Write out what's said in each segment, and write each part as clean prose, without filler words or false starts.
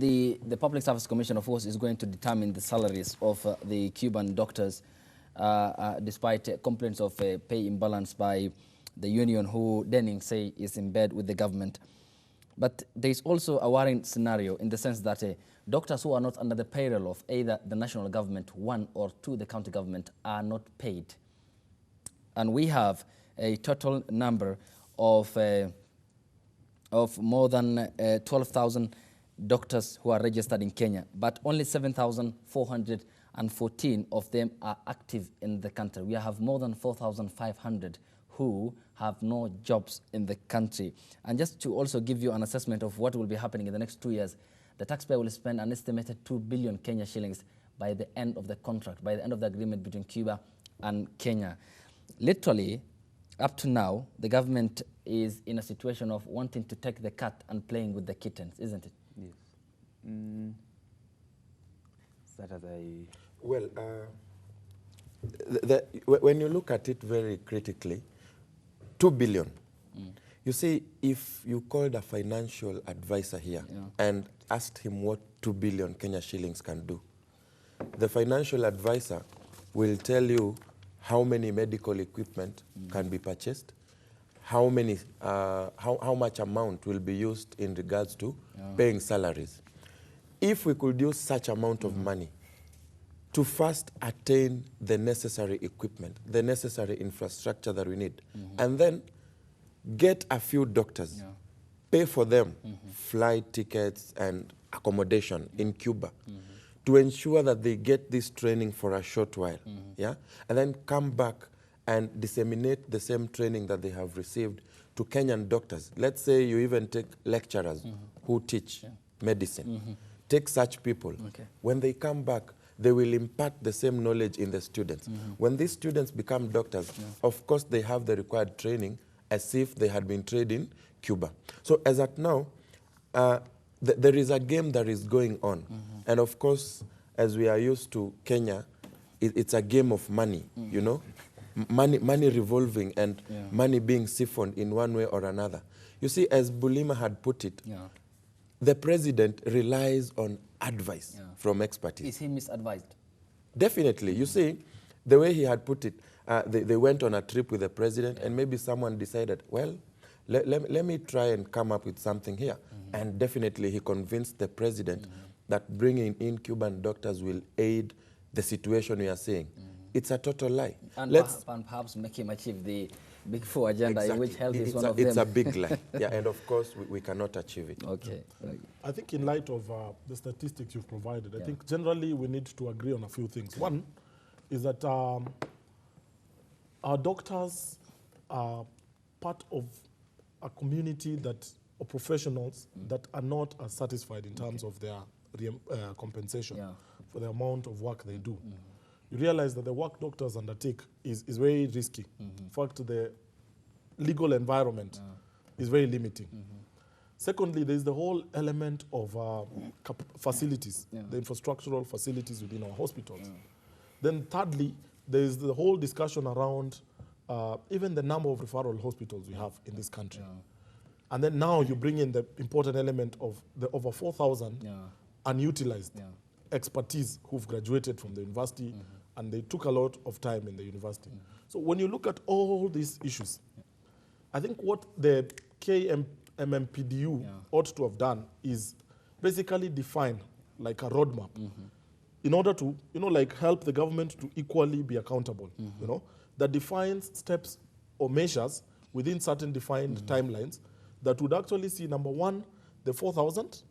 the Public Service Commission, of course, is going to determine the salaries of the Cuban doctors, despite complaints of pay imbalance by the union, who Denning say is in bed with the government. But there is also a worrying scenario in the sense that doctors who are not under the payroll of either the national government, one, or two, the county government, are not paid. And we have a total number of more than 12,000 doctors who are registered in Kenya, but only 7,414 of them are active in the country. We have more than 4,500 who have no jobs in the country. And just to also give you an assessment of what will be happening in the next 2 years, the taxpayer will spend an estimated 2 billion Kenya shillings by the end of the contract, by the end of the agreement between Cuba and Kenya. Literally, up to now, the government is in a situation of wanting to take the cat and playing with the kittens, isn't it? Yes. That as I... Well, when you look at it very critically, 2 billion. You see, if you called a financial advisor here and asked him what 2 billion Kenya shillings can do, the financial advisor will tell you how many medical equipment can be purchased, how much amount will be used in regards to paying salaries. If we could use such amount of money to first attain the necessary equipment, the necessary infrastructure that we need, and then get a few doctors, pay for them flight tickets and accommodation in Cuba, to ensure that they get this training for a short while, and then come back and disseminate the same training that they have received to Kenyan doctors. Let's say you even take lecturers who teach medicine. Take such people. When they come back, they will impart the same knowledge in the students. When these students become doctors, of course, they have the required training as if they had been trained in Cuba. So as at now, there is a game that is going on. And of course, as we are used to Kenya, it's a game of money, you know? Money revolving and money being siphoned in one way or another. You see, as Bulima had put it, the president relies on advice from expertise. Is he misadvised? Definitely. You see, the way he had put it, they went on a trip with the president, and maybe someone decided, well, let me try and come up with something here. And definitely he convinced the president that bringing in Cuban doctors will aid the situation we are seeing. It's a total lie. And perhaps make him achieve the Big Four agenda, in which health is one of them. It's a big lie. And of course, we cannot achieve it. Okay. I think in light of the statistics you've provided, I think generally we need to agree on a few things. One is that our doctors are part of a community of professionals that are not as satisfied in terms of their compensation for the amount of work they do. You realize that the work doctors undertake is very risky. In fact, the legal environment is very limiting. Secondly, there's the whole element of facilities, the infrastructural facilities within our hospitals. Then thirdly, there's the whole discussion around even the number of referral hospitals we have in this country. And then now you bring in the important element of the over 4,000 unutilized expertise who've graduated from the university, and they took a lot of time in the university. So when you look at all these issues, I think what the KMMPDU ought to have done is basically define like a roadmap in order to, like help the government to equally be accountable, that defines steps or measures within certain defined timelines that would actually see, number one, the 4,000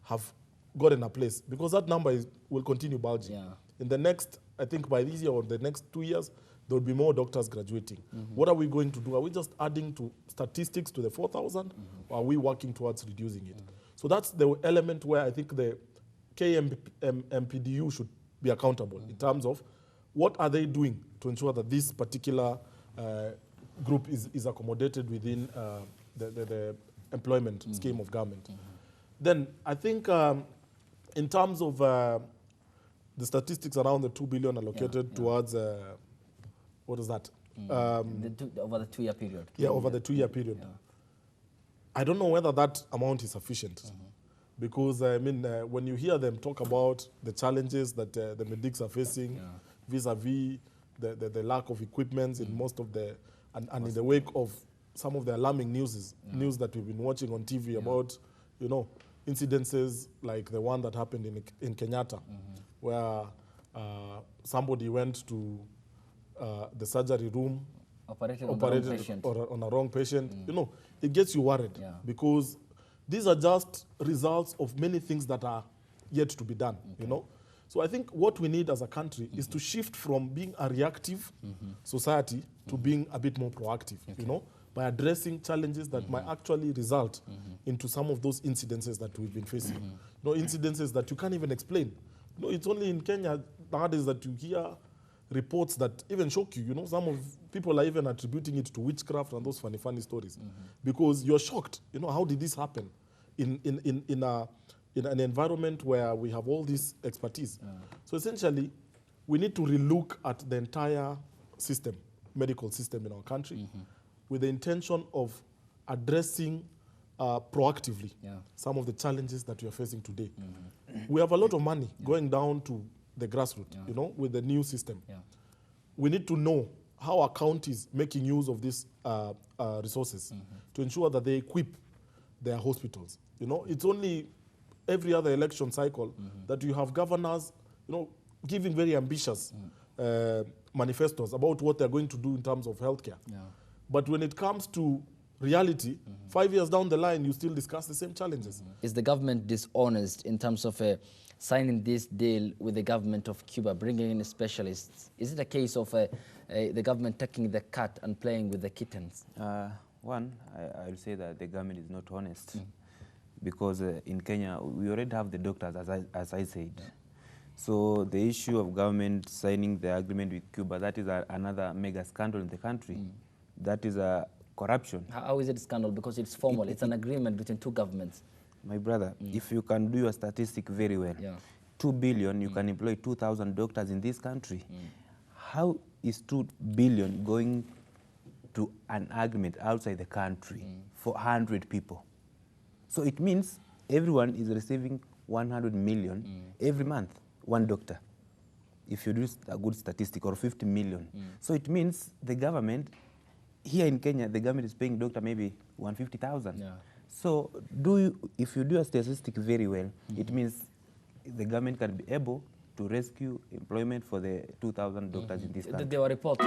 have gotten a place, because that number will continue bulging. In the next, I think by this year or the next 2 years, there will be more doctors graduating. What are we going to do? Are we just adding to statistics to the 4,000, or are we working towards reducing it? So that's the element where I think the KMPDU should be accountable in terms of what are they doing to ensure that this particular group is accommodated within the employment scheme of government. Then I think in terms of the statistics around the 2 billion allocated towards, what is that? Over the 2-year period. Over the 2-year period. I don't know whether that amount is sufficient. Because, I mean, when you hear them talk about the challenges that the medics are facing vis-a-vis the lack of equipment in most of the, and in the wake of some of the alarming news that we've been watching on TV about, you know, incidences like the one that happened in Kenyatta, where somebody went to the surgery room, Operated on a wrong patient. You know, it gets you worried because these are just results of many things that are yet to be done, you know. So I think what we need as a country is to shift from being a reactive society to being a bit more proactive, you know, by addressing challenges that might actually result into some of those incidences that we've been facing. You know, incidences that you can't even explain. You know, it's only in Kenya nowadays that you hear reports that even shock you. You know, some of people are even attributing it to witchcraft and those funny stories, because you're shocked. You know, how did this happen in an environment where we have all this expertise? So essentially, we need to relook at the entire system, medical system in our country, with the intention of addressing proactively some of the challenges that we are facing today. We have a lot of money going down to the grassroots, you know, with the new system. We need to know how our counties making use of these resources to ensure that they equip their hospitals. You know, it's only every other election cycle that you have governors, you know, giving very ambitious manifestos about what they're going to do in terms of healthcare. But when it comes to reality, 5 years down the line, you still discuss the same challenges. Is the government dishonest in terms of signing this deal with the government of Cuba, bringing in specialists? Is it a case of the government taking the cat and playing with the kittens? One, I will say that the government is not honest, because in Kenya, we already have the doctors, as I said. So the issue of government signing the agreement with Cuba, that is another mega scandal in the country. That is a corruption. How is it a scandal? Because it's formal. It's an agreement between two governments. My brother, if you can do your statistic very well, 2 billion, you can employ 2,000 doctors in this country. How is 2 billion going to an agreement outside the country for 100 people? So it means everyone is receiving 100 million every month, one doctor, if you do a good statistic, or 50 million. So it means the government, here in Kenya, the government is paying doctor maybe 150,000. So if you do a statistic very well, it means the government can be able to rescue employment for the 2,000 doctors in this country. There were reports.